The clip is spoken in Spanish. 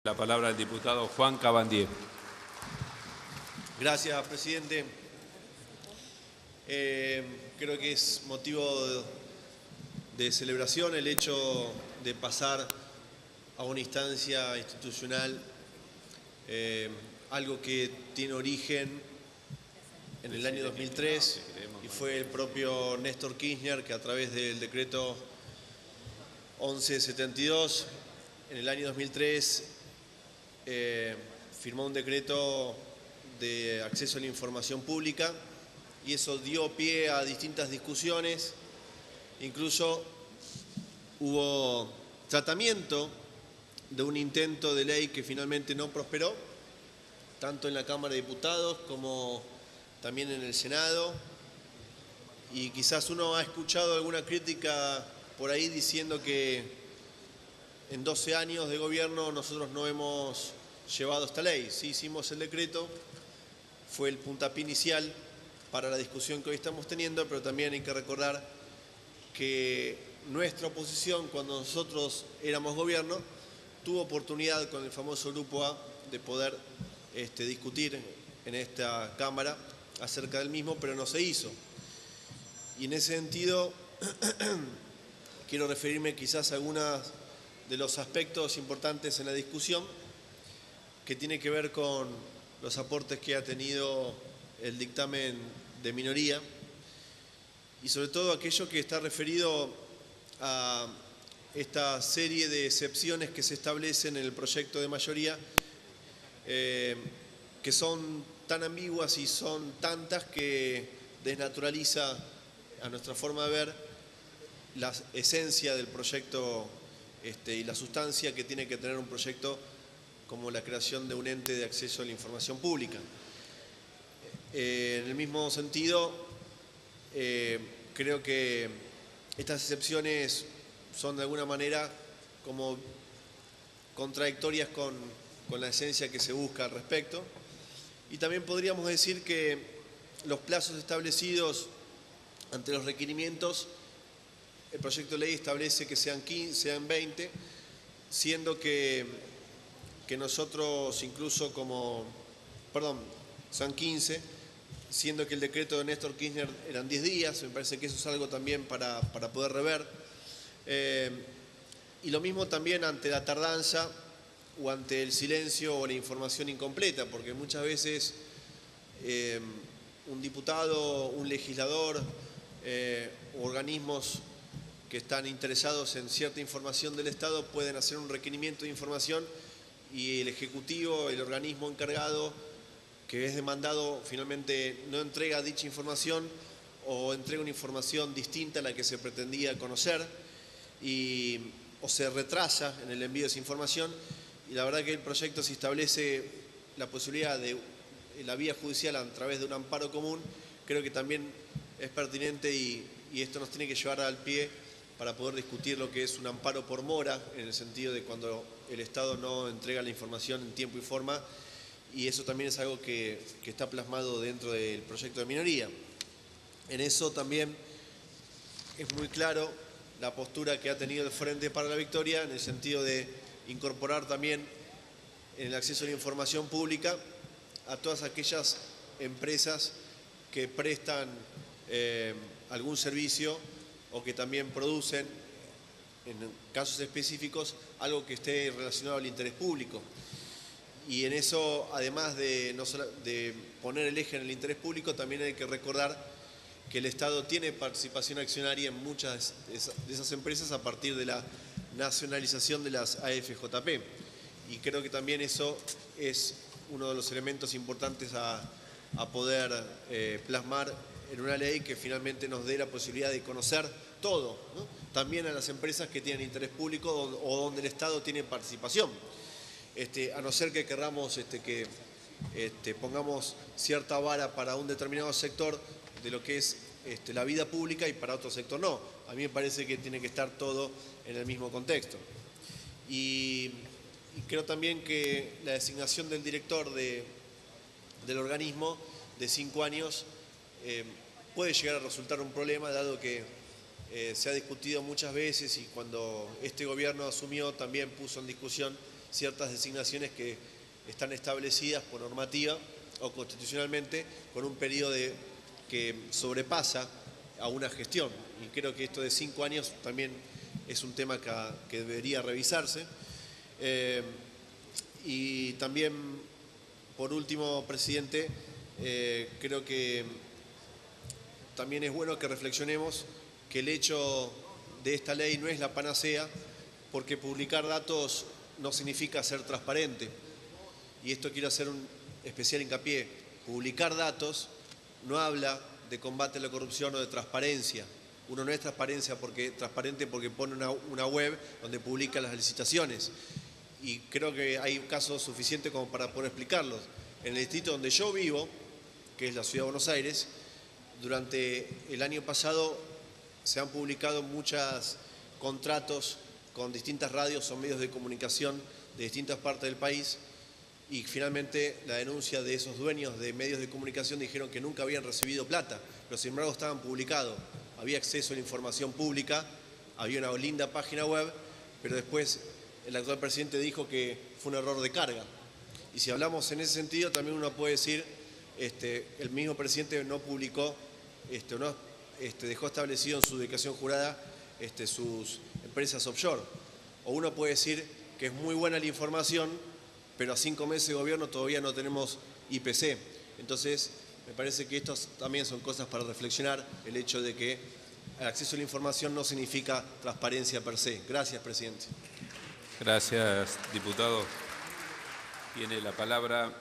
La palabra al diputado Juan Cabandier. Gracias, presidente. Creo que es motivo de celebración el hecho de pasar a una instancia institucional, algo que tiene origen en el año 2003 y fue el propio Néstor Kirchner que a través del decreto 1172 en el año 2003 firmó un decreto de acceso a la información pública y eso dio pie a distintas discusiones. Incluso hubo tratamiento de un intento de ley que finalmente no prosperó, tanto en la Cámara de Diputados como también en el Senado. Y quizás uno ha escuchado alguna crítica por ahí diciendo que en 12 años de gobierno nosotros no hemos llevado esta ley. Sí hicimos el decreto, fue el puntapié inicial para la discusión que hoy estamos teniendo, pero también hay que recordar que nuestra oposición, cuando nosotros éramos gobierno, tuvo oportunidad con el famoso Grupo A de poder discutir en esta Cámara acerca del mismo, pero no se hizo. Y en ese sentido, quiero referirme quizás a algunos de los aspectos importantes en la discusión, que tiene que ver con los aportes que ha tenido el dictamen de minoría y sobre todo aquello que está referido a esta serie de excepciones que se establecen en el proyecto de mayoría, que son tan ambiguas y son tantas que desnaturaliza a nuestra forma de ver la esencia del proyecto y la sustancia que tiene que tener un proyecto como la creación de un ente de acceso a la información pública. En el mismo sentido, creo que estas excepciones son de alguna manera como contradictorias con la esencia que se busca al respecto. Y también podríamos decir que los plazos establecidos ante los requerimientos, el proyecto de ley establece que sean 15, sean 20, siendo que nosotros incluso son 15, siendo que el decreto de Néstor Kirchner eran 10 días, me parece que eso es algo también para poder rever. Y lo mismo también ante la tardanza o ante el silencio o la información incompleta, porque muchas veces un diputado, un legislador, organismos que están interesados en cierta información del Estado pueden hacer un requerimiento de información y el Ejecutivo, el organismo encargado que es demandado, finalmente no entrega dicha información o entrega una información distinta a la que se pretendía conocer o se retrasa en el envío de esa información. Y la verdad que el proyecto, si establece la posibilidad de la vía judicial a través de un amparo común, creo que también es pertinente y esto nos tiene que llevar al pie para poder discutir lo que es un amparo por mora, en el sentido de cuando el Estado no entrega la información en tiempo y forma, y eso también es algo que está plasmado dentro del proyecto de minoría. En eso también es muy claro la postura que ha tenido el Frente para la Victoria, en el sentido de incorporar también en el acceso a la información pública a todas aquellas empresas que prestan algún servicio o que también producen, en casos específicos, algo que esté relacionado al interés público. Y en eso, además de poner el eje en el interés público, también hay que recordar que el Estado tiene participación accionaria en muchas de esas empresas a partir de la nacionalización de las AFJP. Y creo que también eso es uno de los elementos importantes a poder plasmar en una ley que finalmente nos dé la posibilidad de conocer todo, ¿no? También a las empresas que tienen interés público o donde el Estado tiene participación. A no ser que querramos que pongamos cierta vara para un determinado sector de lo que es la vida pública y para otro sector no. A mí me parece que tiene que estar todo en el mismo contexto. Y creo también que la designación del director del organismo de 5 años puede llegar a resultar un problema, dado que se ha discutido muchas veces y cuando este gobierno asumió también puso en discusión ciertas designaciones que están establecidas por normativa o constitucionalmente con un periodo que sobrepasa a una gestión. Y creo que esto de 5 años también es un tema que debería revisarse. Y también, por último, presidente, creo que también es bueno que reflexionemos que el hecho de esta ley no es la panacea, porque publicar datos no significa ser transparente. Y esto quiero hacer un especial hincapié. Publicar datos no habla de combate a la corrupción o de transparencia. Uno no es transparente porque pone una web donde publica las licitaciones. Y creo que hay casos suficientes como para poder explicarlos. En el distrito donde yo vivo, que es la Ciudad de Buenos Aires, durante el año pasado se han publicado muchos contratos con distintas radios o medios de comunicación de distintas partes del país, y finalmente la denuncia de esos dueños de medios de comunicación dijeron que nunca habían recibido plata, pero sin embargo estaban publicados, había acceso a la información pública, había una linda página web, pero después el actual presidente dijo que fue un error de carga. Y si hablamos en ese sentido, también uno puede decir, el mismo presidente no publicó, dejó establecido en su declaración jurada sus empresas offshore. O uno puede decir que es muy buena la información, pero a 5 meses de gobierno todavía no tenemos IPC. Entonces, me parece que estas también son cosas para reflexionar, el hecho de que el acceso a la información no significa transparencia per se. Gracias, presidente. Gracias, diputado. Tiene la palabra